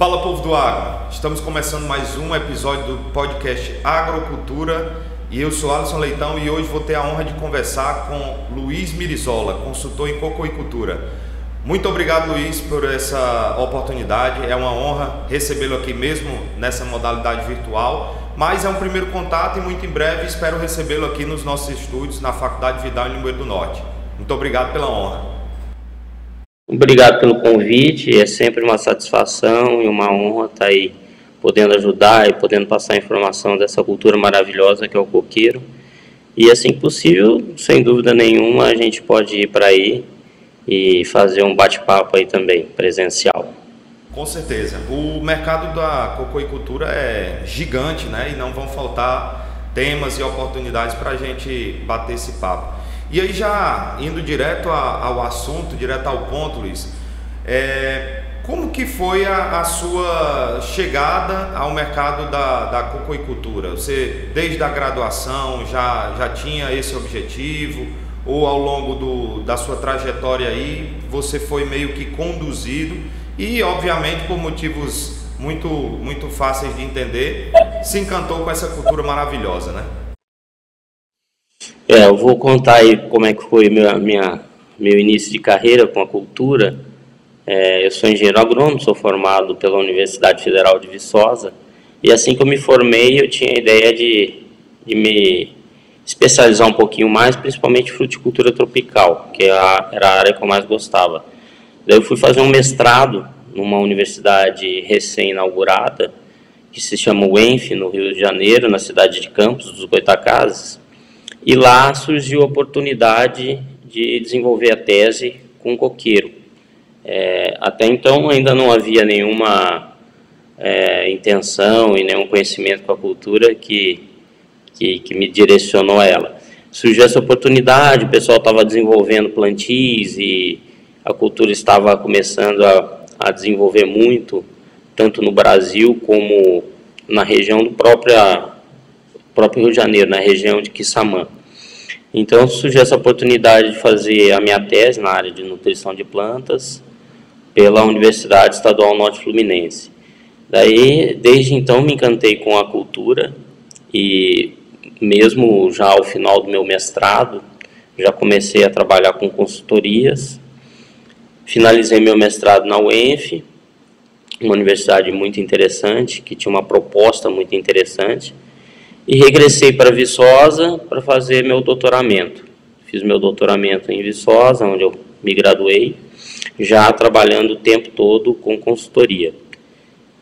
Fala, povo do agro, estamos começando mais um episódio do podcast Agrocultura e eu sou Alisson Leitão e hoje vou ter a honra de conversar com Luiz Mirizola, consultor em cocoicultura. Muito obrigado, Luiz, por essa oportunidade, é uma honra recebê-lo aqui mesmo nessa modalidade virtual, mas é um primeiro contato e muito em breve espero recebê-lo aqui nos nossos estúdios na Faculdade Vidal em Limoeiro do Norte. Muito obrigado pela honra. Obrigado pelo convite, é sempre uma satisfação e uma honra estar aí podendo ajudar e podendo passar informação dessa cultura maravilhosa que é o coqueiro. E assim que possível, sem dúvida nenhuma, a gente pode ir para aí e fazer um bate-papo aí também, presencial. Com certeza, o mercado da cocoicultura é gigante, né? E não vão faltar temas e oportunidades para a gente bater esse papo. E aí já indo direto ao assunto, direto ao ponto, Luiz, como que foi a sua chegada ao mercado da cocoicultura? Você, desde a graduação, já tinha esse objetivo? Ou ao longo da sua trajetória aí, você foi meio que conduzido e, obviamente, por motivos muito fáceis de entender, se encantou com essa cultura maravilhosa, né? Eu vou contar aí como é que foi meu início de carreira com a cultura. Eu sou engenheiro agrônomo, sou formado pela Universidade Federal de Viçosa e assim que eu me formei eu tinha a ideia de me especializar um pouquinho mais, principalmente fruticultura tropical, que era a área que eu mais gostava. Daí eu fui fazer um mestrado numa universidade recém-inaugurada que se chama UENF, no Rio de Janeiro, na cidade de Campos dos Goytacazes. E lá surgiu a oportunidade de desenvolver a tese com coqueiro. Até então ainda não havia nenhuma intenção e nenhum conhecimento com a cultura que me direcionou a ela. Surgiu essa oportunidade, o pessoal estava desenvolvendo plantios e a cultura estava começando a desenvolver muito, tanto no Brasil como na região do próprio Rio de Janeiro, na região de Quissamã. Então surgiu essa oportunidade de fazer a minha tese na área de nutrição de plantas pela Universidade Estadual Norte Fluminense. Daí, desde então, me encantei com a cultura e mesmo já ao final do meu mestrado, já comecei a trabalhar com consultorias. Finalizei meu mestrado na UENF, uma universidade muito interessante, que tinha uma proposta muito interessante. E regressei para Viçosa para fazer meu doutoramento. Fiz meu doutoramento em Viçosa, onde eu me graduei, já trabalhando o tempo todo com consultoria.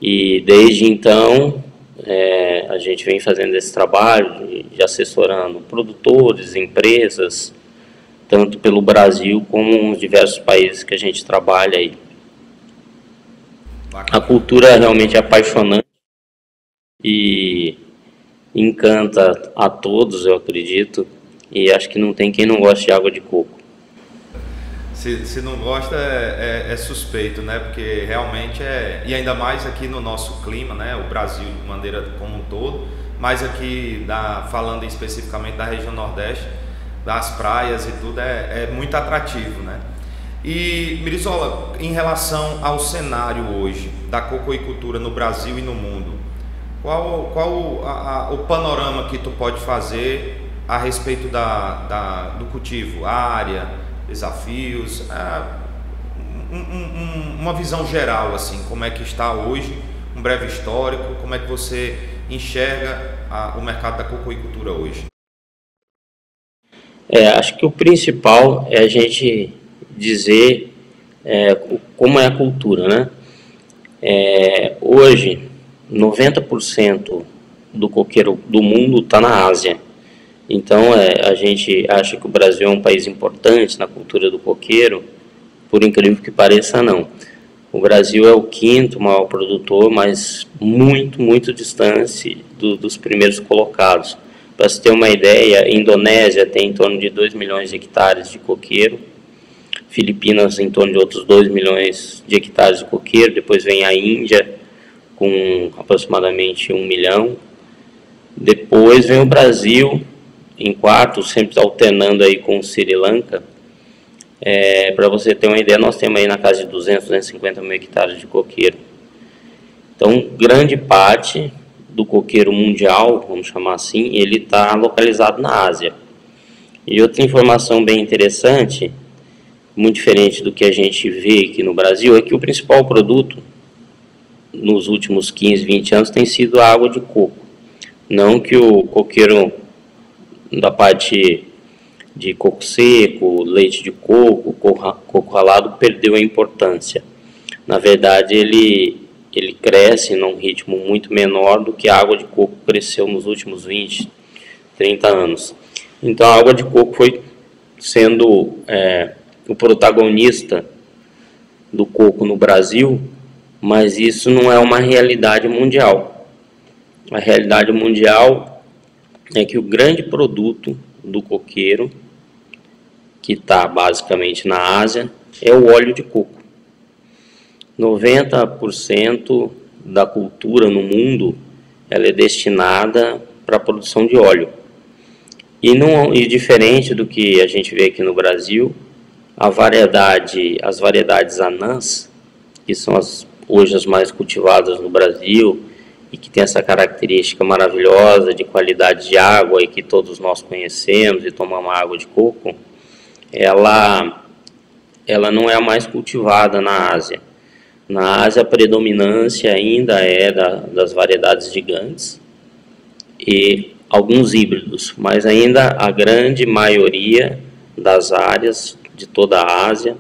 E desde então, a gente vem fazendo esse trabalho de assessorando produtores, empresas, tanto pelo Brasil como nos diversos países que a gente trabalha aí. A cultura realmente é apaixonante e encanta a todos, eu acredito, e acho que não tem quem não goste de água de coco. Se não gosta é suspeito, né? Porque realmente e ainda mais aqui no nosso clima, né? O Brasil de maneira como um todo, mas aqui falando especificamente da região Nordeste, das praias e tudo, é muito atrativo, né? E Mirizola, em relação ao cenário hoje da cocoicultura no Brasil e no mundo, qual o panorama que tu pode fazer a respeito do cultivo, área, desafios, uma visão geral, assim, como é que está hoje, um breve histórico, como é que você enxerga o mercado da cocoicultura hoje? Acho que o principal é a gente dizer como é a cultura, né? Hoje, 90% do coqueiro do mundo está na Ásia. Então, a gente acha que o Brasil é um país importante na cultura do coqueiro, por incrível que pareça, não. O Brasil é o quinto maior produtor, mas muito distante dos primeiros colocados. Para se ter uma ideia, a Indonésia tem em torno de 2 milhões de hectares de coqueiro, Filipinas em torno de outros 2 milhões de hectares de coqueiro, depois vem a Índia com aproximadamente 1 milhão, depois vem o Brasil em quarto, sempre alternando aí com o Sri Lanka. Para você ter uma ideia, nós temos aí na casa de 200, 250 mil hectares de coqueiro. Então, grande parte do coqueiro mundial, vamos chamar assim, ele está localizado na Ásia. E outra informação bem interessante, muito diferente do que a gente vê aqui no Brasil, é que o principal produto nos últimos 15, 20 anos tem sido a água de coco. Não que o coqueiro da parte de coco seco, leite de coco, coco ralado perdeu a importância. Na verdade, ele cresce num ritmo muito menor do que a água de coco cresceu nos últimos 20, 30 anos. Então a água de coco foi sendo o protagonista do coco no Brasil, mas isso não é uma realidade mundial. A realidade mundial é que o grande produto do coqueiro, que está basicamente na Ásia, é o óleo de coco. 90% da cultura no mundo ela é destinada para a produção de óleo. E diferente do que a gente vê aqui no Brasil, as variedades anãs, que são hoje as mais cultivadas no Brasil e que tem essa característica maravilhosa de qualidade de água e que todos nós conhecemos e tomamos água de coco, ela não é a mais cultivada na Ásia. Na Ásia a predominância ainda é das variedades gigantes e alguns híbridos, mas ainda a grande maioria das áreas de toda a Ásia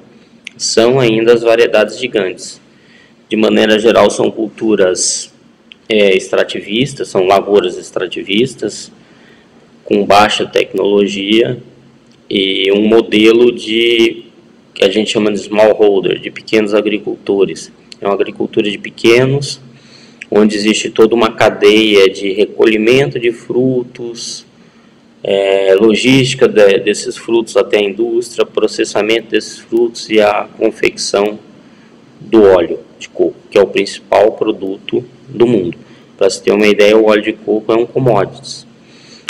são ainda as variedades gigantes. De maneira geral são culturas extrativistas, são lavouras extrativistas com baixa tecnologia e um modelo que a gente chama de smallholder, de pequenos agricultores. É uma agricultura de pequenos, onde existe toda uma cadeia de recolhimento de frutos, logística desses frutos até a indústria, processamento desses frutos e a confecção do óleo de coco, que é o principal produto do mundo. Para se ter uma ideia, o óleo de coco é um commodity.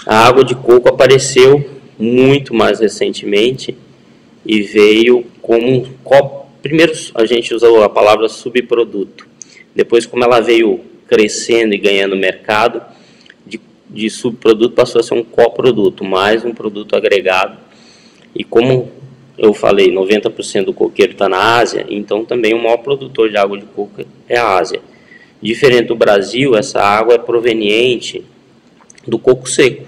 A água de coco apareceu muito mais recentemente e veio como primeiro a gente usou a palavra subproduto, depois como ela veio crescendo e ganhando mercado, de subproduto passou a ser um coproduto, mais um produto agregado. E como eu falei, 90% do coqueiro está na Ásia, então também o maior produtor de água de coco é a Ásia. Diferente do Brasil, essa água é proveniente do coco seco,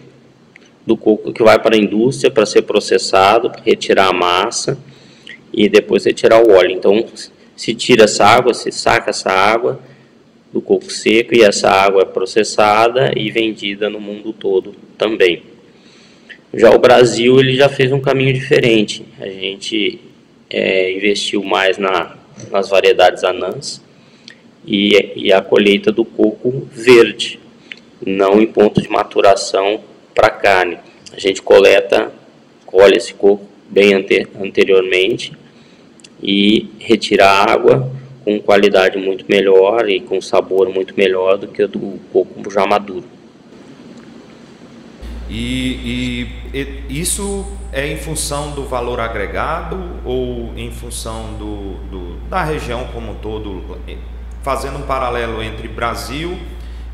do coco que vai para a indústria para ser processado, para retirar a massa e depois retirar o óleo. Então se tira essa água, se saca essa água do coco seco e essa água é processada e vendida no mundo todo também. Já o Brasil ele já fez um caminho diferente. A gente investiu mais nas variedades anãs e a colheita do coco verde, não em ponto de maturação para carne. A gente colhe esse coco bem anteriormente e retira a água com qualidade muito melhor e com sabor muito melhor do que o do coco já maduro. E isso é em função do valor agregado ou em função da região como um todo, fazendo um paralelo entre Brasil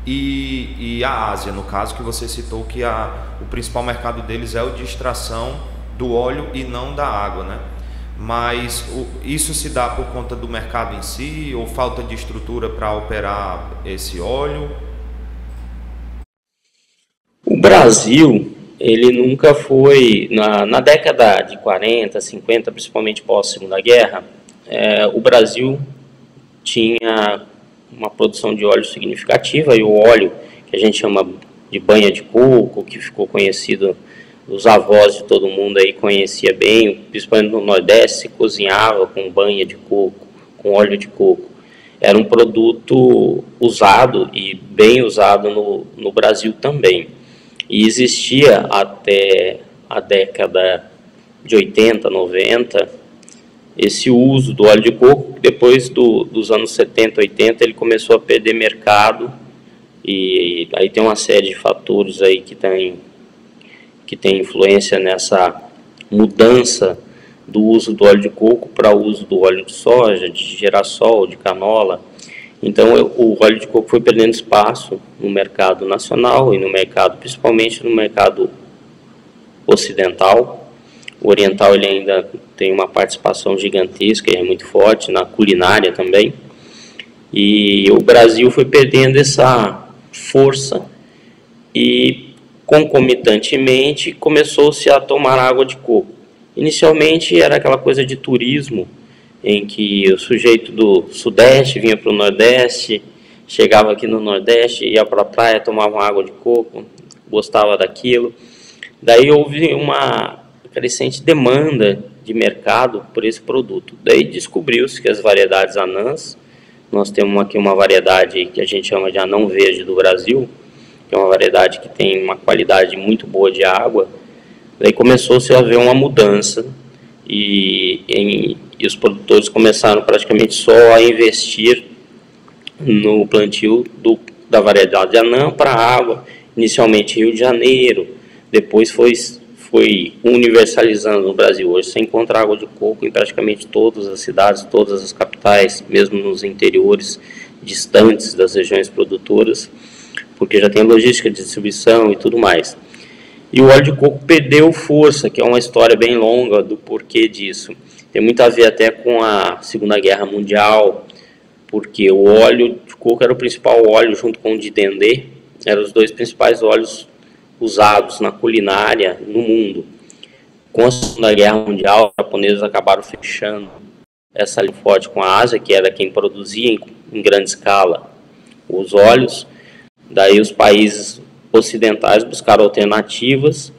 e a Ásia, no caso que você citou que o principal mercado deles é o de extração do óleo e não da água, né? Mas isso se dá por conta do mercado em si ou falta de estrutura para operar esse óleo? O Brasil, ele nunca foi, na década de 40, 50, principalmente pós-Segunda Guerra, o Brasil tinha uma produção de óleo significativa e o óleo que a gente chama de banha de coco, que ficou conhecido, os avós de todo mundo aí conhecia bem, principalmente no Nordeste, se cozinhava com banha de coco, com óleo de coco. Era um produto usado e bem usado no Brasil também. E existia até a década de 80, 90, esse uso do óleo de coco. Depois dos anos 70, 80, ele começou a perder mercado e aí tem uma série de fatores aí que tem influência nessa mudança do uso do óleo de coco para o uso do óleo de soja, de girassol, de canola. Então o óleo de coco foi perdendo espaço no mercado nacional e no mercado, principalmente no mercado ocidental. O oriental ele ainda tem uma participação gigantesca e é muito forte na culinária também. E o Brasil foi perdendo essa força e concomitantemente começou-se a tomar água de coco. Inicialmente era aquela coisa de turismo, em que o sujeito do Sudeste vinha para o Nordeste, chegava aqui no Nordeste, ia para a praia, tomava uma água de coco, gostava daquilo. Daí houve uma crescente demanda de mercado por esse produto. Daí descobriu-se que as variedades anãs, nós temos aqui uma variedade que a gente chama de anão verde do Brasil, que é uma variedade que tem uma qualidade muito boa de água. Daí começou-se a haver uma mudança e os produtores começaram praticamente só a investir no plantio da variedade anã para água, inicialmente Rio de Janeiro, depois foi universalizando no Brasil. Hoje você encontra água de coco em praticamente todas as cidades, todas as capitais, mesmo nos interiores distantes das regiões produtoras, porque já tem logística de distribuição e tudo mais. E o óleo de coco perdeu força, que é uma história bem longa do porquê disso. Tem muito a ver até com a Segunda Guerra Mundial, porque o óleo de coco era o principal óleo, junto com o de dendê, eram os dois principais óleos usados na culinária no mundo. Com a Segunda Guerra Mundial, os japoneses acabaram fechando essa linha com a Ásia, que era quem produzia em grande escala os óleos. Daí os países ocidentais buscaram alternativas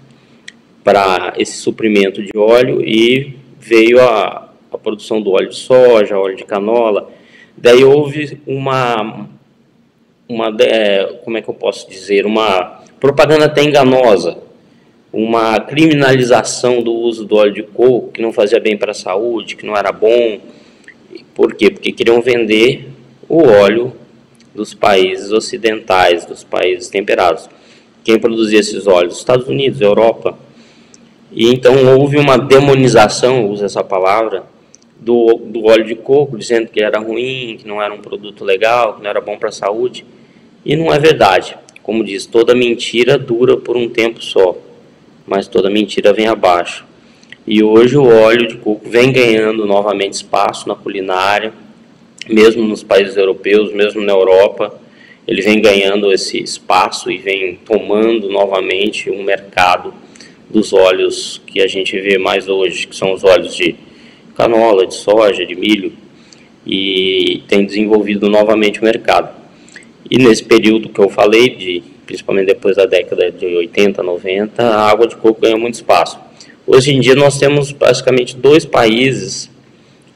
para esse suprimento de óleo e veio a produção do óleo de soja, óleo de canola. Daí houve como é que eu posso dizer, uma propaganda até enganosa, uma criminalização do uso do óleo de coco, que não fazia bem para a saúde, que não era bom. Por quê? Porque queriam vender o óleo dos países ocidentais, dos países temperados. Quem produzia esses óleos? Estados Unidos, Europa. E então houve uma demonização, eu uso essa palavra, do óleo de coco, dizendo que era ruim, que não era um produto legal, que não era bom para a saúde. E não é verdade. Como diz, toda mentira dura por um tempo só, mas toda mentira vem abaixo. E hoje o óleo de coco vem ganhando novamente espaço na culinária, mesmo nos países europeus, mesmo na Europa. Ele vem ganhando esse espaço e vem tomando novamente um mercado dos óleos que a gente vê mais hoje, que são os óleos de canola, de soja, de milho, e tem desenvolvido novamente o mercado. E nesse período que eu falei, principalmente depois da década de 80, 90, a água de coco ganhou muito espaço. Hoje em dia nós temos basicamente 2 países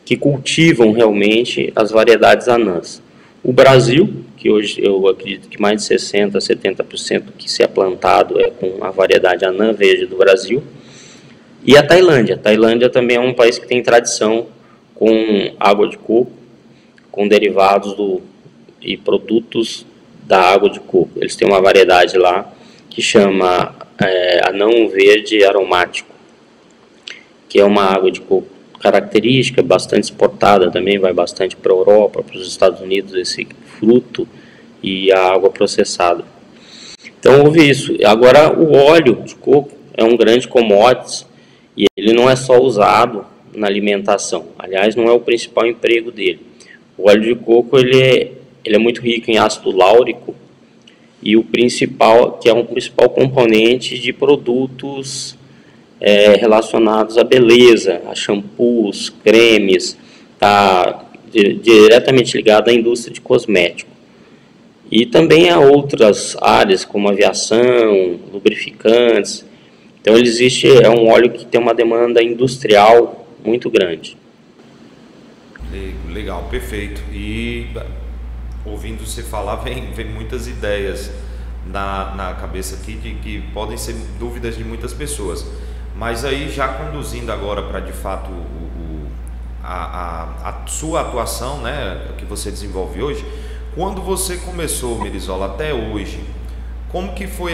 que cultivam realmente as variedades anãs. O Brasil, que hoje eu acredito que mais de 60%, 70% do que se é plantado é com a variedade anã verde do Brasil. E a Tailândia. A Tailândia também é um país que tem tradição com água de coco, com derivados e produtos da água de coco. Eles têm uma variedade lá que chama anão verde aromático, que é uma água de coco característica, bastante exportada também, vai bastante para a Europa, para os Estados Unidos, esse fruto e a água processada. Então houve isso. Agora o óleo de coco é um grande commodity e ele não é só usado na alimentação. Aliás, não é o principal emprego dele. O óleo de coco ele é muito rico em ácido láurico e que é um principal componente de produtos relacionados à beleza, a shampoos, cremes, está diretamente ligado à indústria de cosmético. E também a outras áreas como aviação, lubrificantes. Então é um óleo que tem uma demanda industrial muito grande. Legal, perfeito. E ouvindo você falar, vem muitas ideias na cabeça aqui que podem ser dúvidas de muitas pessoas. Mas aí já conduzindo agora para de fato a sua atuação, né, que você desenvolve hoje, quando você começou, Merisola, até hoje, como que foi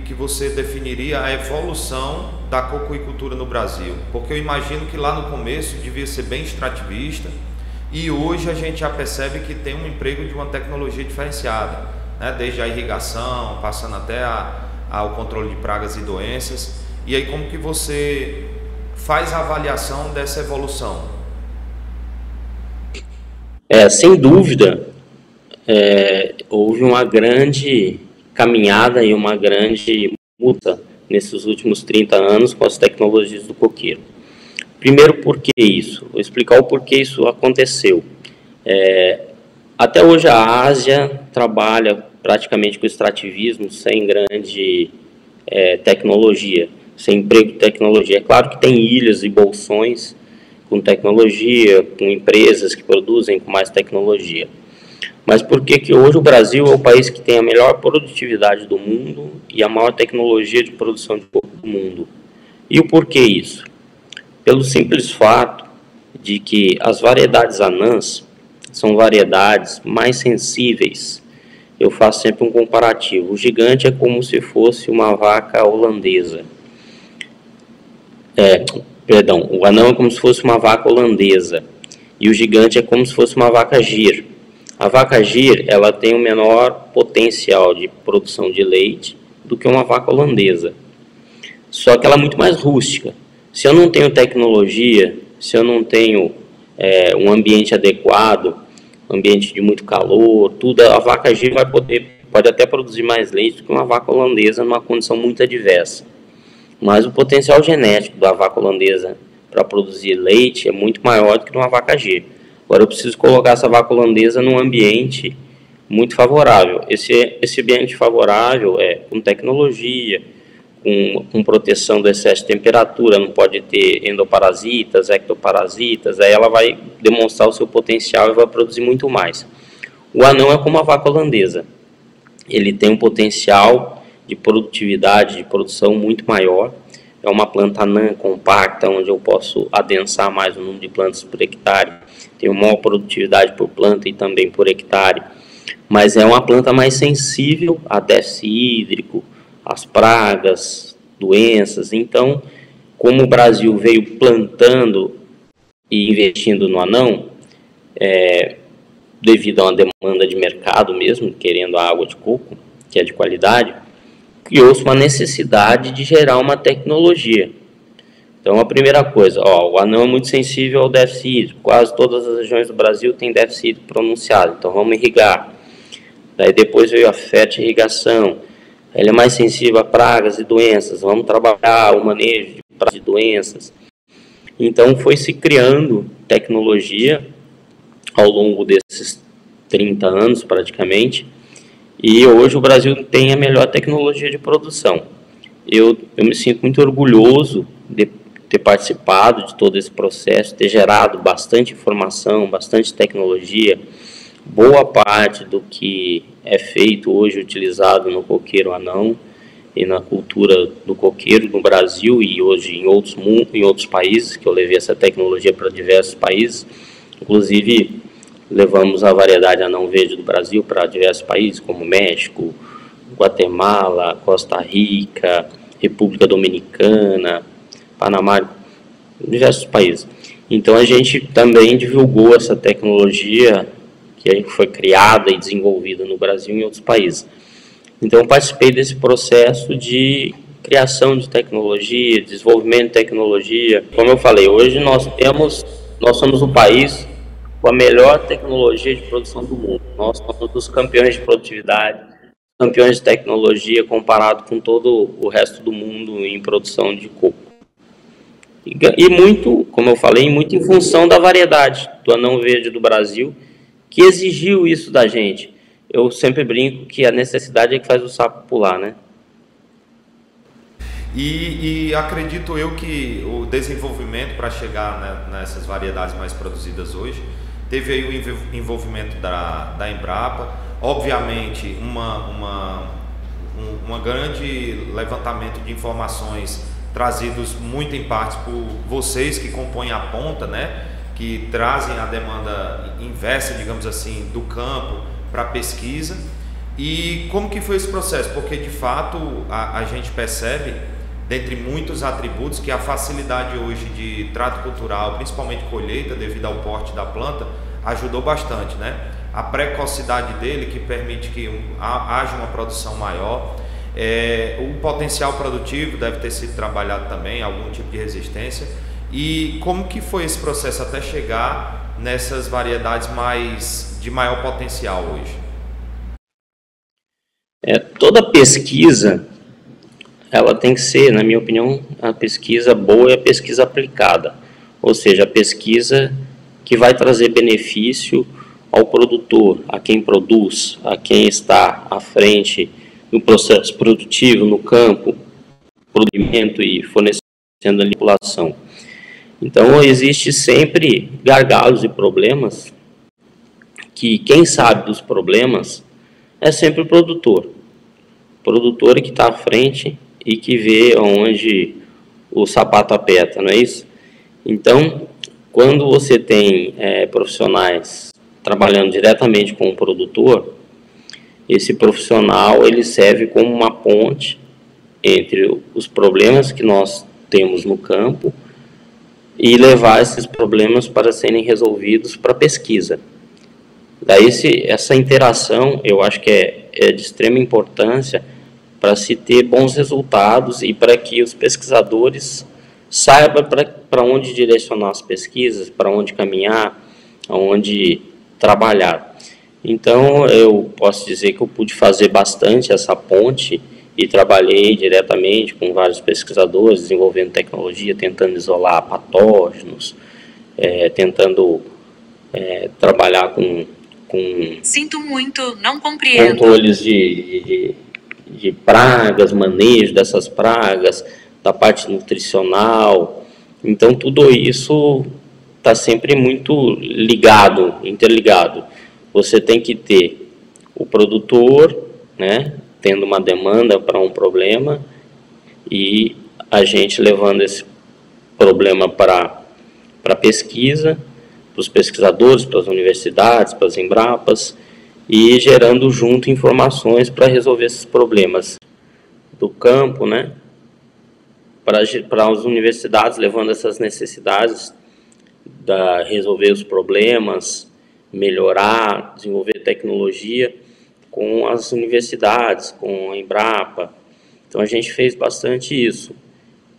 que você definiria a evolução da cocoicultura no Brasil? Porque eu imagino que lá no começo devia ser bem extrativista, e hoje a gente já percebe que tem um emprego de uma tecnologia diferenciada, né? Desde a irrigação, passando até ao controle de pragas e doenças. E aí como que você faz a avaliação dessa evolução? Sem dúvida, houve uma grande caminhada e uma grande mudança nesses últimos 30 anos com as tecnologias do coqueiro. Primeiro, por que isso? Vou explicar o porquê isso aconteceu. Até hoje a Ásia trabalha praticamente com extrativismo sem grande tecnologia, sem emprego de tecnologia. É claro que tem ilhas e bolsões com tecnologia, com empresas que produzem com mais tecnologia. Mas por que hoje o Brasil é o país que tem a melhor produtividade do mundo e a maior tecnologia de produção de coco do mundo? E o porquê isso? Pelo simples fato de que as variedades anãs são variedades mais sensíveis. Eu faço sempre um comparativo. O gigante é como se fosse uma vaca holandesa. O anão é como se fosse uma vaca holandesa. E o gigante é como se fosse uma vaca gir. A vaca gir, ela tem um menor potencial de produção de leite do que uma vaca holandesa. Só que ela é muito mais rústica. Se eu não tenho tecnologia, se eu não tenho um ambiente adequado, ambiente de muito calor, tudo, a vaca gir pode até produzir mais leite do que uma vaca holandesa numa condição muito adversa. Mas o potencial genético da vaca holandesa para produzir leite é muito maior do que uma vaca gir. Agora eu preciso colocar essa vaca holandesa num ambiente muito favorável. Esse ambiente favorável é com tecnologia, com proteção do excesso de temperatura, não pode ter endoparasitas, ectoparasitas, aí ela vai demonstrar o seu potencial e vai produzir muito mais. O anão é como a vaca holandesa. Ele tem um potencial de produtividade, de produção muito maior. É uma planta anã compacta, onde eu posso adensar mais o número de plantas por hectare. Tem maior produtividade por planta e também por hectare. Mas é uma planta mais sensível a déficit hídrico, às pragas, doenças. Então, como o Brasil veio plantando e investindo no anão, devido a uma demanda de mercado mesmo, querendo a água de coco, que é de qualidade, criou-se uma necessidade de gerar uma tecnologia. Então, a primeira coisa, o anão é muito sensível ao déficit hídrico. Quase todas as regiões do Brasil têm déficit hídrico pronunciado, então vamos irrigar. Daí depois veio a fertirrigação. Ele é mais sensível a pragas e doenças. Vamos trabalhar o manejo de pragas e doenças. Então, foi se criando tecnologia ao longo desses 30 anos, praticamente. E hoje o Brasil tem a melhor tecnologia de produção. Eu me sinto muito orgulhoso de ter participado de todo esse processo, ter gerado bastante informação, bastante tecnologia. Boa parte do que é feito hoje, utilizado no coqueiro anão e na cultura do coqueiro no Brasil e hoje em outros países, que eu levei essa tecnologia para diversos países. Inclusive, levamos a variedade anão verde do Brasil para diversos países, como México, Guatemala, Costa Rica, República Dominicana, Panamá, diversos países. Então, a gente também divulgou essa tecnologia que foi criada e desenvolvida no Brasil e em outros países. Então, eu participei desse processo de criação de tecnologia, desenvolvimento de tecnologia. Como eu falei, hoje nós somos o país com a melhor tecnologia de produção do mundo. Nós somos os campeões de produtividade, campeões de tecnologia comparado com todo o resto do mundo em produção de coco. E muito, como eu falei, muito em função da variedade do anão verde do Brasil, que exigiu isso da gente. Eu sempre brinco que a necessidade é que faz o sapo pular, né? E acredito eu que o desenvolvimento para chegar nessas variedades mais produzidas hoje, teve aí o envolvimento da Embrapa, obviamente uma grande levantamento de informações trazidos muito em parte por vocês que compõem a ponta, né? Que trazem a demanda inversa, digamos assim, do campo para a pesquisa. E como que foi esse processo? Porque de fato a gente percebe, dentre muitos atributos, que a facilidade hoje de trato cultural, principalmente colheita, devido ao porte da planta, ajudou bastante, né? A precocidade dele, que permite que haja uma produção maior. O potencial produtivo deve ter sido trabalhado também, algum tipo de resistência. E como que foi esse processo até chegar nessas variedades de maior potencial hoje? Toda pesquisa, ela tem que ser, na minha opinião, a pesquisa boa e a pesquisa aplicada. Ou seja, a pesquisa que vai trazer benefício ao produtor, a quem produz, a quem está à frente no processo produtivo, no campo, produzimento e fornecendo a população. Então, existe sempre gargalos e problemas que quem sabe dos problemas é sempre o produtor. O produtor que está à frente e que vê onde o sapato aperta, não é isso? Então, quando você tem profissionais trabalhando diretamente com o produtor, esse profissional ele serve como uma ponte entre os problemas que nós temos no campo e levar esses problemas para serem resolvidos para pesquisa. Daí essa interação eu acho que é de extrema importância para se ter bons resultados e para que os pesquisadores saibam para onde direcionar as pesquisas, para onde caminhar, aonde trabalhar. Então, eu posso dizer que eu pude fazer bastante essa ponte e trabalhei diretamente com vários pesquisadores, desenvolvendo tecnologia, tentando isolar patógenos, tentando trabalhar com Sinto muito, não compreendo. Controles de pragas, manejo dessas pragas, da parte nutricional. Então, tudo isso está sempre muito ligado, interligado. Você tem que ter o produtor, né, tendo uma demanda para um problema e a gente levando esse problema para pesquisa, para os pesquisadores, para as universidades, para as Embrapas e gerando junto informações para resolver esses problemas do campo, né, para as universidades levando essas necessidades resolver os problemas, melhorar, desenvolver tecnologia com as universidades, com a Embrapa. Então a gente fez bastante isso.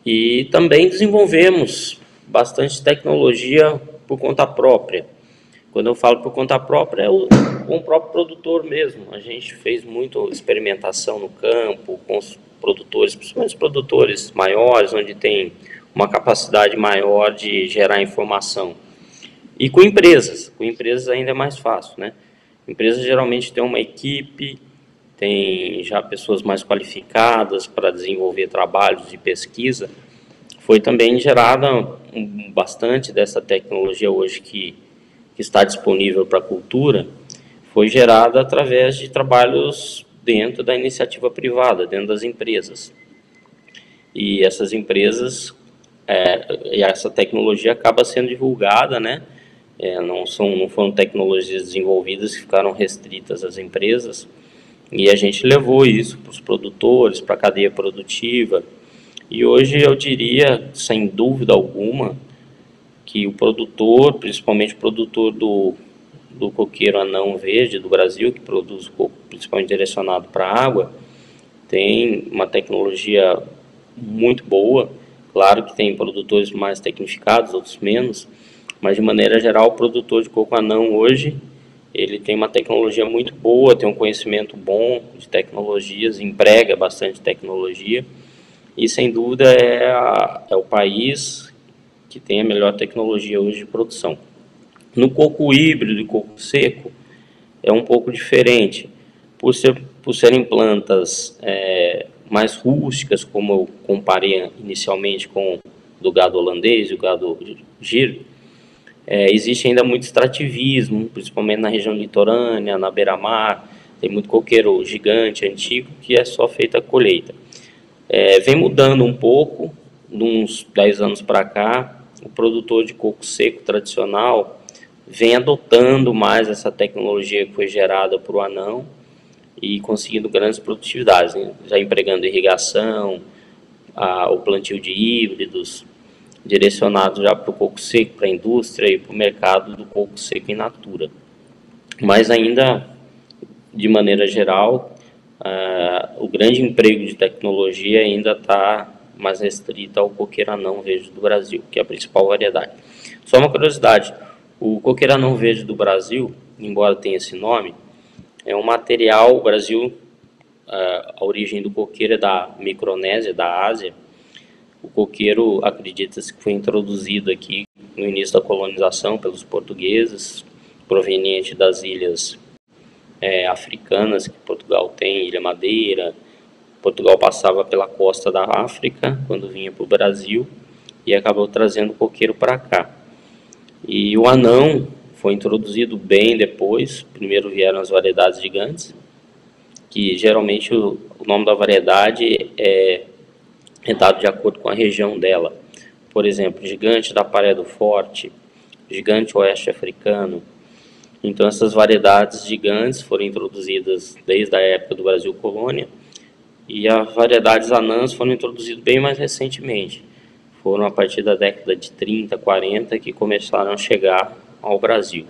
E também desenvolvemos bastante tecnologia por conta própria. Quando eu falo por conta própria, com o próprio produtor mesmo. A gente fez muita experimentação no campo, com os produtores, principalmente os produtores maiores, onde tem uma capacidade maior de gerar informação. E com empresas ainda é mais fácil, né? Empresas geralmente têm uma equipe, tem já pessoas mais qualificadas para desenvolver trabalhos de pesquisa. Foi também gerada bastante dessa tecnologia hoje que está disponível para a cultura, foi gerada através de trabalhos dentro da iniciativa privada, dentro das empresas. E essas empresas, e essa tecnologia acaba sendo divulgada, né? Não foram tecnologias desenvolvidas que ficaram restritas às empresas, e a gente levou isso para os produtores, para a cadeia produtiva, e hoje eu diria, sem dúvida alguma, que o produtor, principalmente o produtor do coqueiro anão verde do Brasil, que produz coco principalmente direcionado para a água, tem uma tecnologia muito boa. Claro que tem produtores mais tecnificados, outros menos, mas de maneira geral o produtor de coco anão hoje, ele tem uma tecnologia muito boa, tem um conhecimento bom de tecnologias, emprega bastante tecnologia e sem dúvida é o país que tem a melhor tecnologia hoje de produção. No coco híbrido e coco seco é um pouco diferente, por serem plantas mais rústicas, como eu comparei inicialmente com do gado holandês e o gado giro, existe ainda muito extrativismo, principalmente na região litorânea, na beira-mar, tem muito coqueiro gigante, antigo, que é só feita a colheita. Vem mudando um pouco, de uns 10 anos para cá, o produtor de coco seco tradicional vem adotando mais essa tecnologia que foi gerada por o anão e conseguindo grandes produtividades, né? Já empregando irrigação, o plantio de híbridos, direcionados já para o coco seco, para a indústria e para o mercado do coco seco in natura. Mas ainda, de maneira geral, o grande emprego de tecnologia ainda está mais restrito ao coqueiro anão verde do Brasil, que é a principal variedade. Só uma curiosidade, o coqueiro anão verde do Brasil, embora tenha esse nome, é um material, o Brasil, a origem do coqueiro é da Micronésia, da Ásia. O coqueiro, acredita-se que foi introduzido aqui no início da colonização pelos portugueses, proveniente das ilhas africanas que Portugal tem, Ilha Madeira. Portugal passava pela costa da África quando vinha para o Brasil e acabou trazendo o coqueiro para cá. E o anão foi introduzido bem depois. Primeiro vieram as variedades gigantes, que geralmente o nome da variedade é dado de acordo com a região dela. Por exemplo, gigante da Praia do Forte, gigante oeste africano. Então essas variedades gigantes foram introduzidas desde a época do Brasil colônia, e as variedades anãs foram introduzidas bem mais recentemente. Foram a partir da década de 30, 40 que começaram a chegar ao Brasil.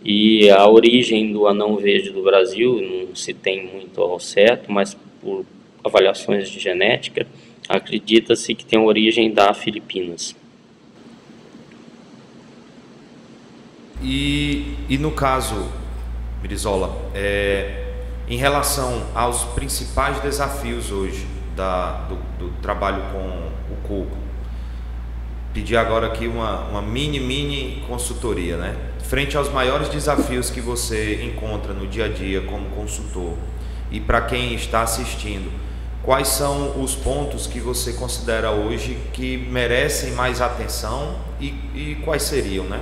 E a origem do anão verde do Brasil não se tem muito ao certo, mas por avaliações de genética, acredita-se que tem origem das Filipinas. E no caso, Brizola, em relação aos principais desafios hoje do trabalho com o coco, pedir agora aqui uma mini consultoria, né? Frente aos maiores desafios que você encontra no dia a dia como consultor, e para quem está assistindo, quais são os pontos que você considera hoje que merecem mais atenção e quais seriam, né?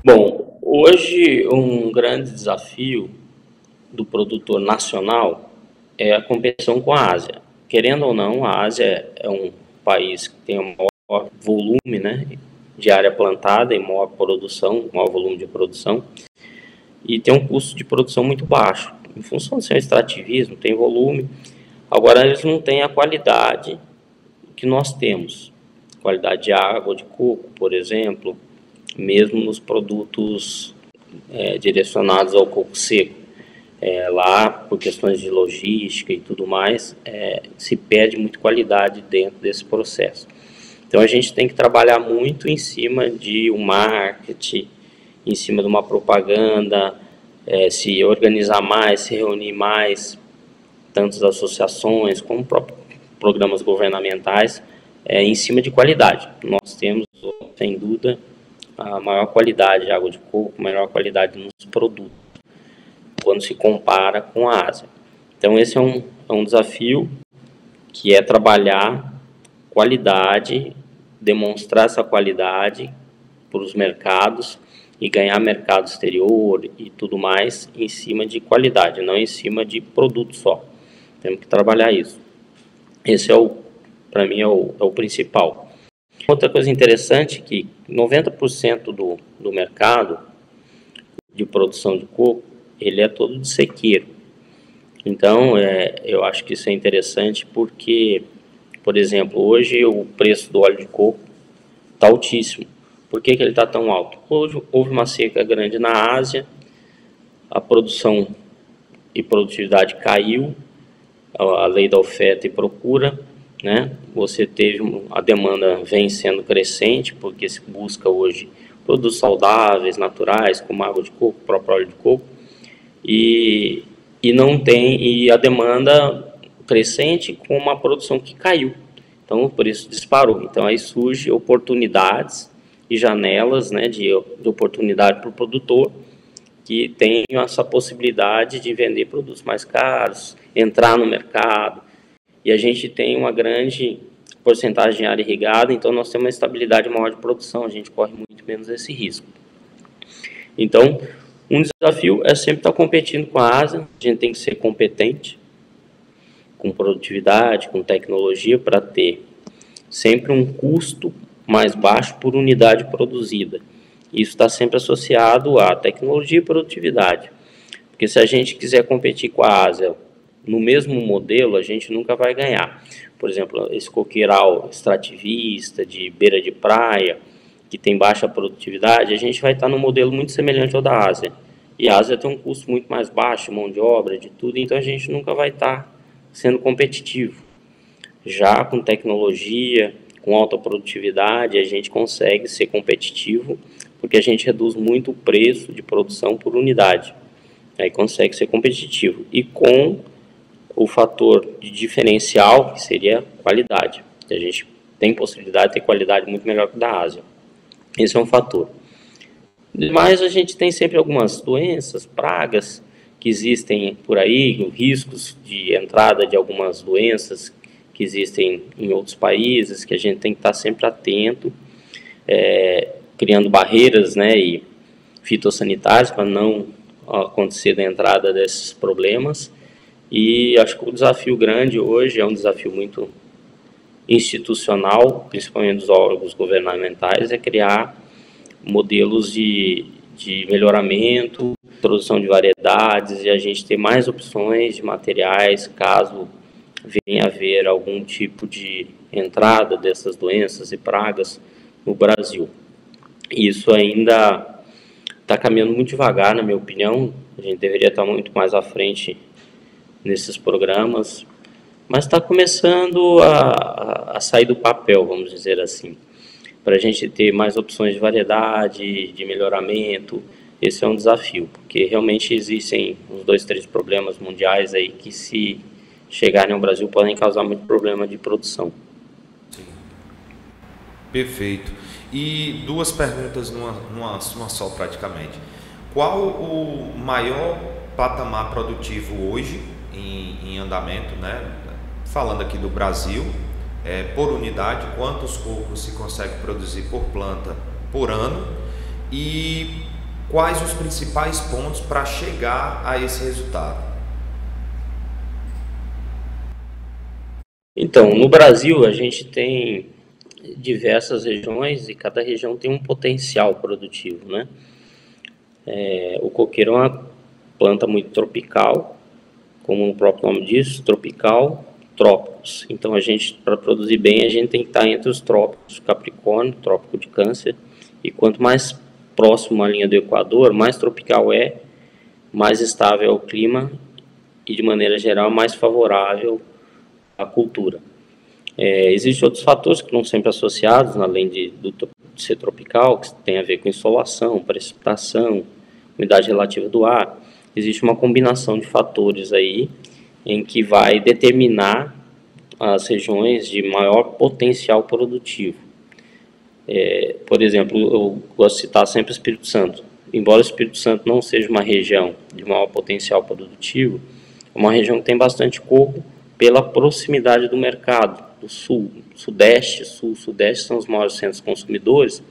Bom, hoje um grande desafio do produtor nacional é a competição com a Ásia. Querendo ou não, a Ásia é um país que tem um maior volume, né, de área plantada e maior volume de produção, e tem um custo de produção muito baixo. Em função do seu extrativismo, tem volume. Agora, eles não têm a qualidade que nós temos. Qualidade de água de coco, por exemplo, mesmo nos produtos direcionados ao coco seco. Lá, por questões de logística e tudo mais, se perde muito qualidade dentro desse processo. Então, a gente tem que trabalhar muito em cima de um marketing, em cima de uma propaganda, se organizar mais, se reunir mais, tanto as associações como programas governamentais, em cima de qualidade. Nós temos, sem dúvida, a maior qualidade de água de coco, a maior qualidade nos produtos, quando se compara com a Ásia. Então esse é um desafio, que é trabalhar qualidade, demonstrar essa qualidade para os mercados e ganhar mercado exterior e tudo mais em cima de qualidade, não em cima de produto só. Temos que trabalhar isso. Esse para mim é o principal. Outra coisa interessante é que 90% do mercado de produção de coco, ele é todo de sequeiro. Então, eu acho que isso é interessante porque, por exemplo, hoje o preço do óleo de coco está altíssimo. Por que ele está tão alto? Hoje houve uma seca grande na Ásia, a produção e produtividade caiu, a lei da oferta e procura, né? Você teve a demanda vem sendo crescente, porque se busca hoje produtos saudáveis, naturais, como água de coco, próprio óleo de coco, e a demanda crescente com uma produção que caiu. Então o preço disparou. Então aí surgem oportunidades e janelas, né, de oportunidade para o produtor, que tem essa possibilidade de vender produtos mais caros, entrar no mercado. E a gente tem uma grande porcentagem de área irrigada, então nós temos uma estabilidade maior de produção, a gente corre muito menos esse risco. Então, um desafio é sempre estar competindo com a Ásia, a gente tem que ser competente, com produtividade, com tecnologia, para ter sempre um custo mais baixo por unidade produzida. Isso está sempre associado à tecnologia e produtividade, porque se a gente quiser competir com a Ásia no mesmo modelo, a gente nunca vai ganhar, por exemplo, esse coqueiral extrativista, de beira de praia, que tem baixa produtividade, a gente vai estar num modelo muito semelhante ao da Ásia. E a Ásia tem um custo muito mais baixo, mão de obra, de tudo, então a gente nunca vai estar sendo competitivo. Já com tecnologia, com alta produtividade, a gente consegue ser competitivo, porque a gente reduz muito o preço de produção por unidade. Aí consegue ser competitivo. E com o fator de diferencial, que seria qualidade. A gente tem possibilidade de ter qualidade muito melhor que a da Ásia. Esse é um fator. Mas a gente tem sempre algumas doenças, pragas que existem por aí, riscos de entrada de algumas doenças que existem em outros países, que a gente tem que estar sempre atento, criando barreiras, né, e fitossanitárias para não acontecer da entrada desses problemas. E acho que o desafio grande hoje é um desafio muito institucional, principalmente dos órgãos governamentais, é criar modelos de melhoramento, produção de variedades e a gente ter mais opções de materiais caso venha a haver algum tipo de entrada dessas doenças e pragas no Brasil. Isso ainda está caminhando muito devagar, na minha opinião. A gente deveria estar muito mais à frente nesses programas, mas está começando a sair do papel, vamos dizer assim, para a gente ter mais opções de variedade, de melhoramento. Esse é um desafio, porque realmente existem uns 2, 3 problemas mundiais aí que, se chegarem ao Brasil, podem causar muito problema de produção. Sim. Perfeito. E 2 perguntas numa só praticamente. Qual o maior patamar produtivo hoje em andamento, né? Falando aqui do Brasil, por unidade, quantos cocos se consegue produzir por planta por ano e quais os principais pontos para chegar a esse resultado? Então, no Brasil a gente tem diversas regiões e cada região tem um potencial produtivo, né? O coqueiro é uma planta muito tropical, como o próprio nome diz, tropical, trópicos. Então a gente, para produzir bem, a gente tem que estar entre os trópicos, Capricórnio, trópico de Câncer, e quanto mais próximo à linha do Equador, mais tropical mais estável é o clima e, de maneira geral, mais favorável à cultura. Existem outros fatores que estão sempre associados, além de ser tropical, que tem a ver com insolação, precipitação, umidade relativa do ar. Existe uma combinação de fatores aí em que vai determinar as regiões de maior potencial produtivo. Por exemplo, eu gosto de citar sempre o Espírito Santo. Embora o Espírito Santo não seja uma região de maior potencial produtivo, é uma região que tem bastante coco pela proximidade do mercado. Do sul, sudeste, sul-sudeste são os maiores centros consumidores.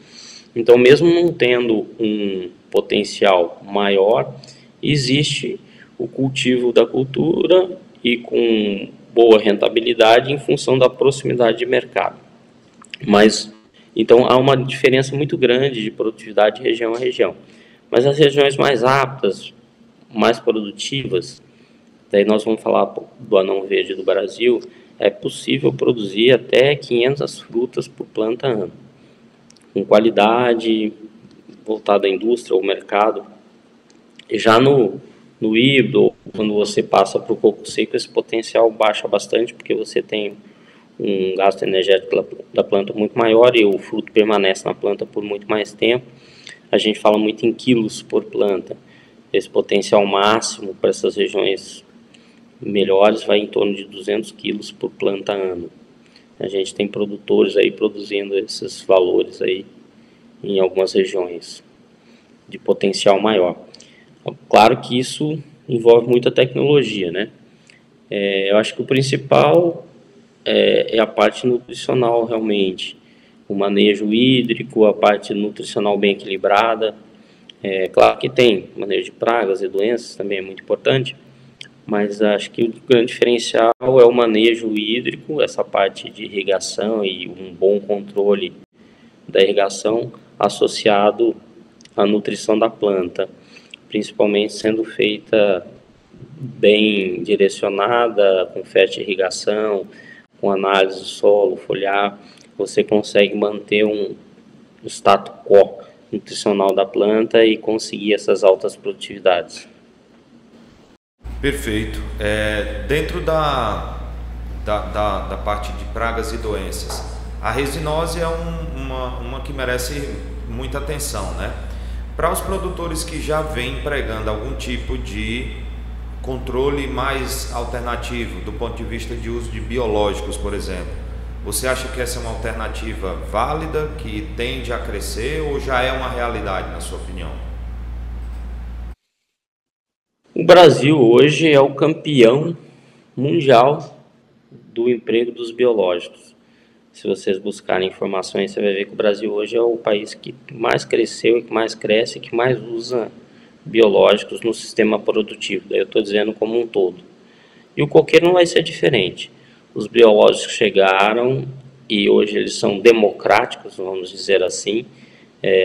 Então, mesmo não tendo um potencial maior, existe o cultivo da cultura e com boa rentabilidade em função da proximidade de mercado. Mas, então, há uma diferença muito grande de produtividade de região a região. Mas as regiões mais aptas, mais produtivas, daí nós vamos falar do anão verde do Brasil, é possível produzir até 500 frutas por planta ano, com qualidade, voltada à indústria ou mercado. Já no híbrido, quando você passa para o coco seco, esse potencial baixa bastante, porque você tem um gasto energético da planta muito maior e o fruto permanece na planta por muito mais tempo. A gente fala muito em quilos por planta. Esse potencial máximo para essas regiões melhores vai em torno de 200 quilos por planta ano. A gente tem produtores aí produzindo esses valores aí em algumas regiões de potencial maior. Claro que isso envolve muita tecnologia, né? Eu acho que o principal é a parte nutricional, realmente. O manejo hídrico, a parte nutricional bem equilibrada. Claro que tem manejo de pragas e doenças, também é muito importante, mas acho que o grande diferencial é o manejo hídrico, essa parte de irrigação e um bom controle da irrigação associado à nutrição da planta, principalmente sendo feita bem direcionada, com fértil irrigação, com análise do solo, foliar, você consegue manter um status quo nutricional da planta e conseguir essas altas produtividades. Perfeito. Dentro da parte de pragas e doenças, a resinose é uma que merece muita atenção, né? Para os produtores que já vêm empregando algum tipo de controle mais alternativo, do ponto de vista de uso de biológicos, por exemplo, você acha que essa é uma alternativa válida, que tende a crescer, ou já é uma realidade, na sua opinião? O Brasil hoje é o campeão mundial do emprego dos biológicos. Se vocês buscarem informações, você vai ver que o Brasil hoje é o país que mais cresceu e que mais cresce e que mais usa biológicos no sistema produtivo. Daí eu estou dizendo como um todo. E o coqueiro não vai ser diferente. Os biológicos chegaram e hoje eles são democráticos, vamos dizer assim.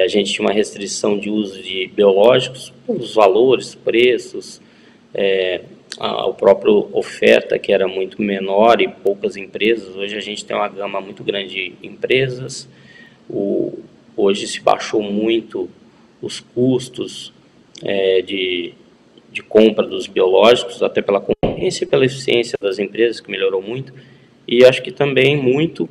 A gente tinha uma restrição de uso de biológicos, os valores, preços, a própria oferta que era muito menor e poucas empresas. Hoje a gente tem uma gama muito grande de empresas. Hoje se baixou muito os custos de compra dos biológicos, até pela concorrência e pela eficiência das empresas, que melhorou muito, e acho que também muito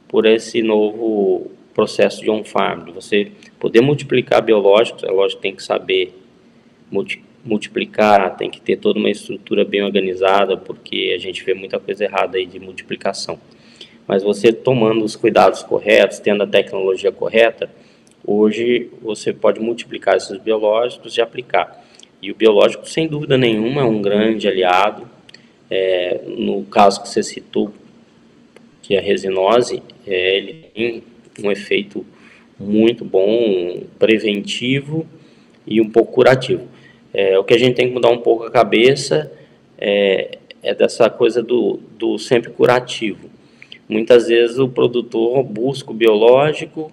por esse novo processo de on-farm, de você poder multiplicar biológicos. É lógico que tem que saber multiplicar, tem que ter toda uma estrutura bem organizada, porque a gente vê muita coisa errada aí de multiplicação. Mas você tomando os cuidados corretos, tendo a tecnologia correta, hoje você pode multiplicar esses biológicos e aplicar. E o biológico, sem dúvida nenhuma, é um grande aliado. No caso que você citou, que é a resinose, ele tem um efeito muito bom, preventivo e um pouco curativo. O que a gente tem que mudar um pouco a cabeça é dessa coisa do sempre curativo. Muitas vezes o produtor busca o biológico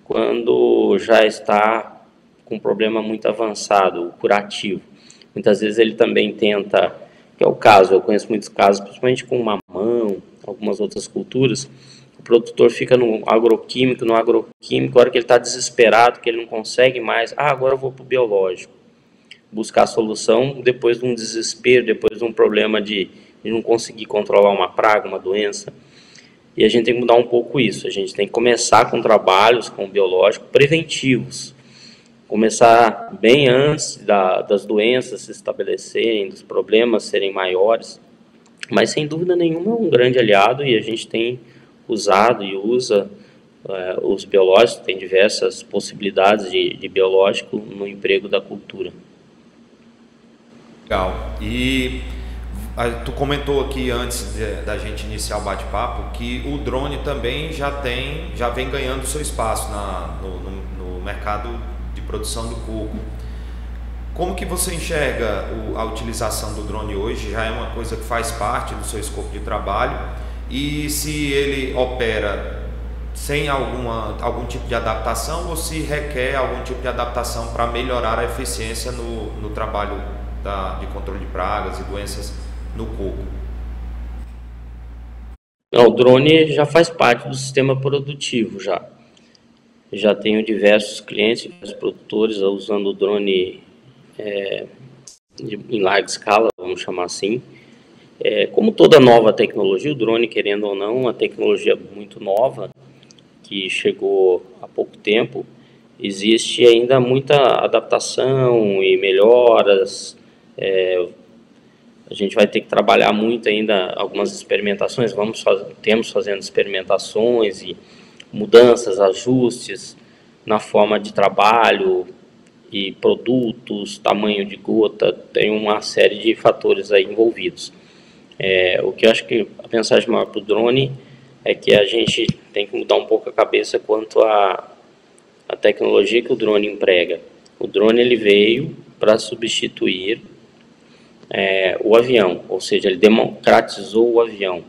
quando já está com um problema muito avançado, o curativo. Muitas vezes ele também tenta, que é o caso, eu conheço muitos casos, principalmente com mamão, algumas outras culturas, o produtor fica no agroquímico, a hora que ele está desesperado, que ele não consegue mais, agora eu vou para o biológico. Buscar a solução depois de um desespero, depois de um problema de não conseguir controlar uma praga, uma doença. E a gente tem que mudar um pouco isso. A gente tem que começar com trabalhos com biológico preventivos. Começar bem antes das doenças se estabelecerem, dos problemas serem maiores. Mas, sem dúvida nenhuma, é um grande aliado, e a gente tem usado e usa os biológicos. Tem diversas possibilidades de biológico no emprego da cultura. Legal. E tu comentou aqui antes da gente iniciar o bate-papo que o drone também já vem ganhando seu espaço no mercado de produção do coco. Como que você enxerga a utilização do drone hoje? Já é uma coisa que faz parte do seu escopo de trabalho? E se ele opera sem algum tipo de adaptação, ou se requer algum tipo de adaptação para melhorar a eficiência no trabalho de controle de pragas e doenças no coco? Não, o drone já faz parte do sistema produtivo já. Já tenho diversos clientes, diversos produtores usando o drone em larga escala, vamos chamar assim. Como toda nova tecnologia, o drone, querendo ou não, uma tecnologia muito nova, que chegou há pouco tempo, existe ainda muita adaptação e melhoras. A gente vai ter que trabalhar muito ainda algumas experimentações, temos fazendo experimentações e mudanças, ajustes na forma de trabalho e produtos, tamanho de gota, tem uma série de fatores aí envolvidos. O que eu acho que a mensagem maior para o drone é que a gente tem que mudar um pouco a cabeça quanto à tecnologia que o drone emprega. O drone ele veio para substituir o avião, ou seja, ele democratizou o avião.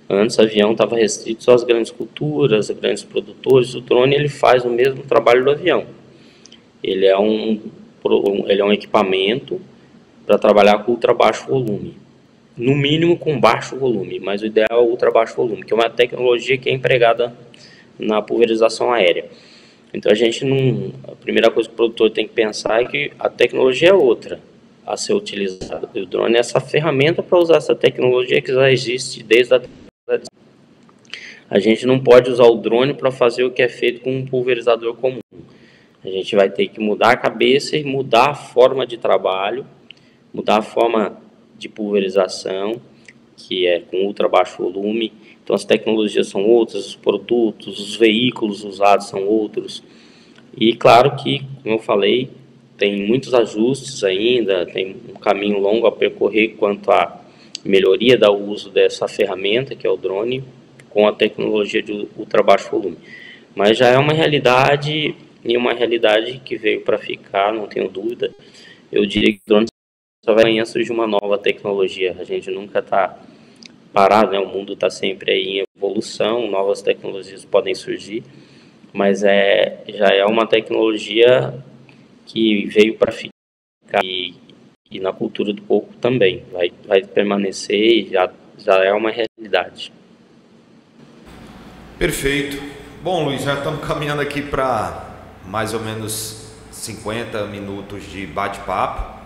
Antes o avião estava restrito só às grandes culturas, a grandes produtores. O drone ele faz o mesmo trabalho do avião. Ele é um equipamento para trabalhar com ultra baixo volume. no mínimo com baixo volume, mas o ideal é ultra baixo volume, que é uma tecnologia que é empregada na pulverização aérea. Então a primeira coisa que o produtor tem que pensar é que a tecnologia é outra a ser utilizada. O drone é essa ferramenta para usar essa tecnologia que já existe desde a... A gente não pode usar o drone para fazer o que é feito com um pulverizador comum. A gente vai ter que mudar a cabeça e mudar a forma de trabalho, mudar a forma de pulverização, que é com ultra baixo volume. Então as tecnologias são outras, os produtos, os veículos usados são outros. E claro que, como eu falei, tem muitos ajustes ainda, tem um caminho longo a percorrer quanto à melhoria do uso dessa ferramenta, que é o drone, com a tecnologia de ultra baixo volume. Mas já é uma realidade, e uma realidade que veio para ficar, não tenho dúvida. Eu diria que o drone só vai amanhã surgir uma nova tecnologia. A gente nunca está parado, né? O mundo está sempre aí em evolução, novas tecnologias podem surgir, mas já é uma tecnologia que veio para ficar e na cultura do coco também. Vai permanecer e já é uma realidade. Perfeito. Bom, Luiz, já estamos caminhando aqui para mais ou menos 50 minutos de bate-papo.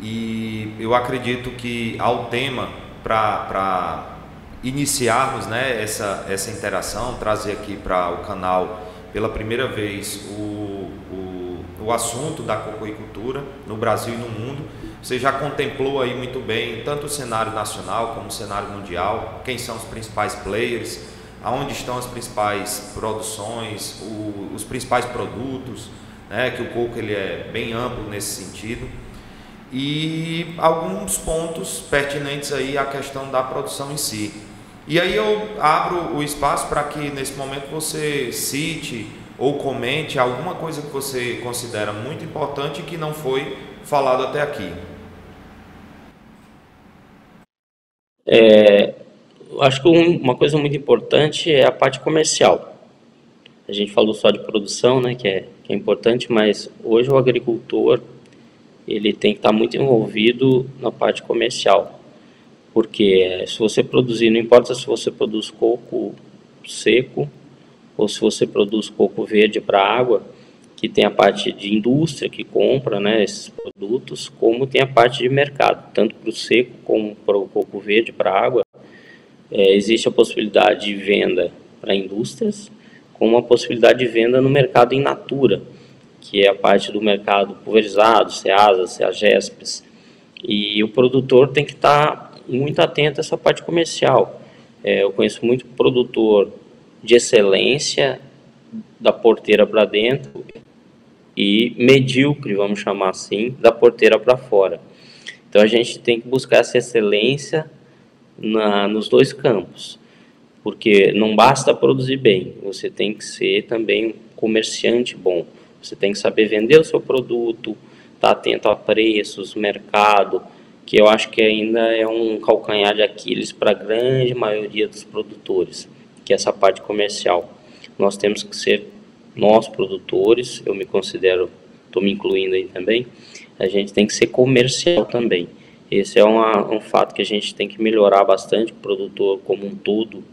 E eu acredito que ao tema, para iniciarmos, né, essa interação, trazer aqui para o canal pela primeira vez o assunto da cocoicultura no Brasil e no mundo. Você já contemplou aí muito bem tanto o cenário nacional como o cenário mundial, quem são os principais players, aonde estão as principais produções, os principais produtos, né, que o coco ele é bem amplo nesse sentido. E alguns pontos pertinentes aí à questão da produção em si. E aí eu abro o espaço para que nesse momento você cite ou comente alguma coisa que você considera muito importante e que não foi falado até aqui. Acho que uma coisa muito importante é a parte comercial. A gente falou só de produção, né, que é importante, mas hoje o agricultor ele tem que estar muito envolvido na parte comercial, porque se você produzir, não importa se você produz coco seco ou se você produz coco verde para água, que tem a parte de indústria que compra, né, esses produtos, como tem a parte de mercado, tanto para o seco como para o coco verde para água. Existe a possibilidade de venda para indústrias, como a possibilidade de venda no mercado in natura, que é a parte do mercado pulverizado, Ceasa, Ceagespes, e o produtor tem que estar muito atento a essa parte comercial. Eu conheço muito produtor de excelência da porteira para dentro e medíocre, vamos chamar assim, da porteira para fora. Então a gente tem que buscar essa excelência nos dois campos, porque não basta produzir bem, você tem que ser também um comerciante bom. Você tem que saber vender o seu produto, estar atento a preços, mercado, que eu acho que ainda é um calcanhar de Aquiles para a grande maioria dos produtores, que é essa parte comercial. Nós temos que ser nós produtores, eu me considero, estou me incluindo aí também, a gente tem que ser comercial também. Esse é um fato que a gente tem que melhorar bastante, o produtor como um todo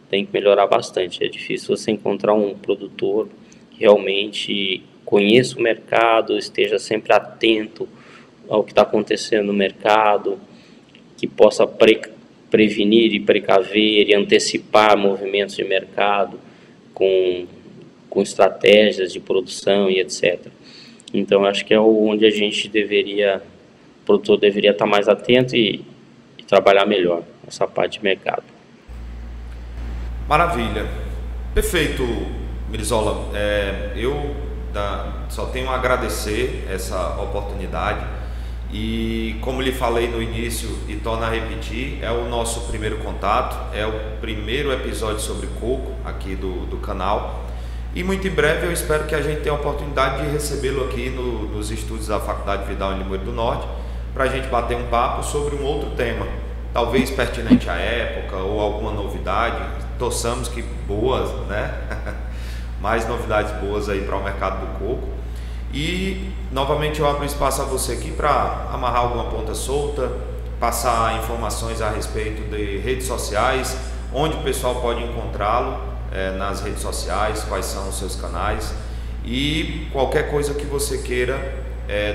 tem que melhorar bastante. É difícil você encontrar um produtor que realmente conheça o mercado, esteja sempre atento ao que está acontecendo no mercado, que possa prevenir e precaver e antecipar movimentos de mercado com estratégias de produção e etc. Então, acho que é onde a gente o produtor deveria estar mais atento e trabalhar melhor essa parte de mercado. Maravilha. Perfeito, Mirizola. Eu só tenho a agradecer essa oportunidade e, como lhe falei no início e torno a repetir, é o nosso primeiro contato, é o primeiro episódio sobre coco aqui do canal e muito em breve eu espero que a gente tenha a oportunidade de recebê-lo aqui nos estúdios da Faculdade Vidal em Limoeiro do Norte para a gente bater um papo sobre um outro tema, talvez pertinente à época ou alguma novidade, torçamos que boas, né? Mais novidades boas aí para o mercado do coco. E novamente eu abro espaço a você aqui para amarrar alguma ponta solta, passar informações a respeito de redes sociais, onde o pessoal pode encontrá-lo nas redes sociais, quais são os seus canais e qualquer coisa que você queira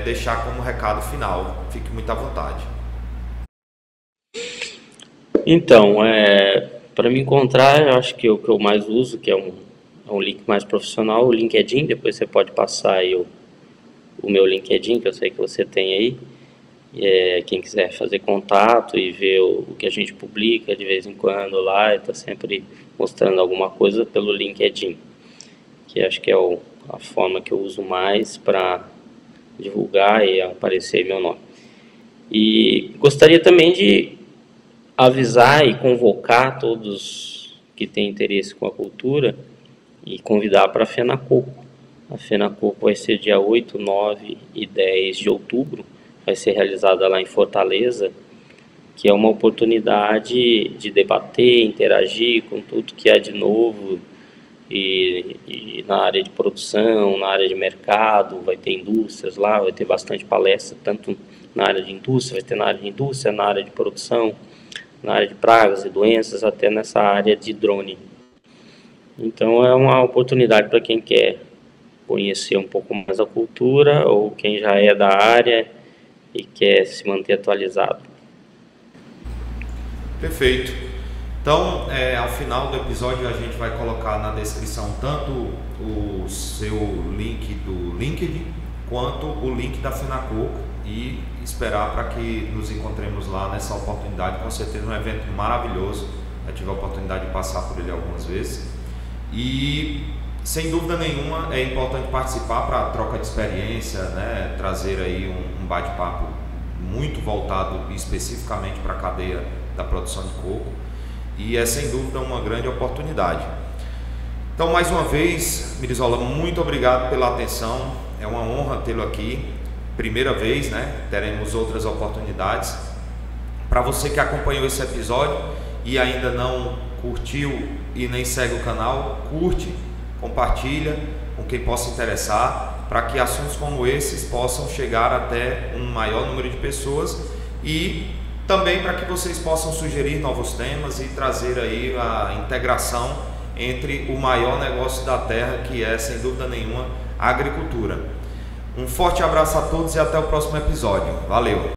deixar como recado final. Fique muito à vontade. Então, para me encontrar, eu acho que o que eu mais uso, que é um link mais profissional, o LinkedIn. Depois você pode passar aí o meu LinkedIn, que eu sei que você tem aí. Quem quiser fazer contato e ver o que a gente publica de vez em quando lá, está sempre mostrando alguma coisa pelo LinkedIn, que acho que é a forma que eu uso mais para divulgar e aparecer meu nome. E gostaria também de avisar e convocar todos que têm interesse com a cultura e convidar para a FENACOCO. A FENACOCO vai ser dia 8, 9 e 10 de outubro, vai ser realizada lá em Fortaleza, que é uma oportunidade de debater, interagir com tudo que há de novo e na área de produção, na área de mercado. Vai ter indústrias lá, vai ter bastante palestra, tanto na área de indústria, vai ter na área de indústria, na área de produção, na área de pragas e doenças, até nessa área de drone. Então é uma oportunidade para quem quer conhecer um pouco mais a cultura ou quem já é da área e quer se manter atualizado. Perfeito. Então, ao final do episódio a gente vai colocar na descrição tanto o seu link do LinkedIn quanto o link da FENACOCO e esperar para que nos encontremos lá nessa oportunidade. Com certeza um evento maravilhoso, eu tive a oportunidade de passar por ele algumas vezes e sem dúvida nenhuma é importante participar para troca de experiência, né? Trazer aí um bate-papo muito voltado especificamente para a cadeia da produção de coco e é sem dúvida uma grande oportunidade. Então, mais uma vez, Mirizola, muito obrigado pela atenção, é uma honra tê-lo aqui, primeira vez, né? Teremos outras oportunidades. Para você que acompanhou esse episódio e ainda não curtiu e nem segue o canal, curte, compartilha com quem possa interessar, para que assuntos como esses possam chegar até um maior número de pessoas e também para que vocês possam sugerir novos temas e trazer aí a integração entre o maior negócio da terra, que é, sem dúvida nenhuma, a agricultura. Um forte abraço a todos e até o próximo episódio. Valeu!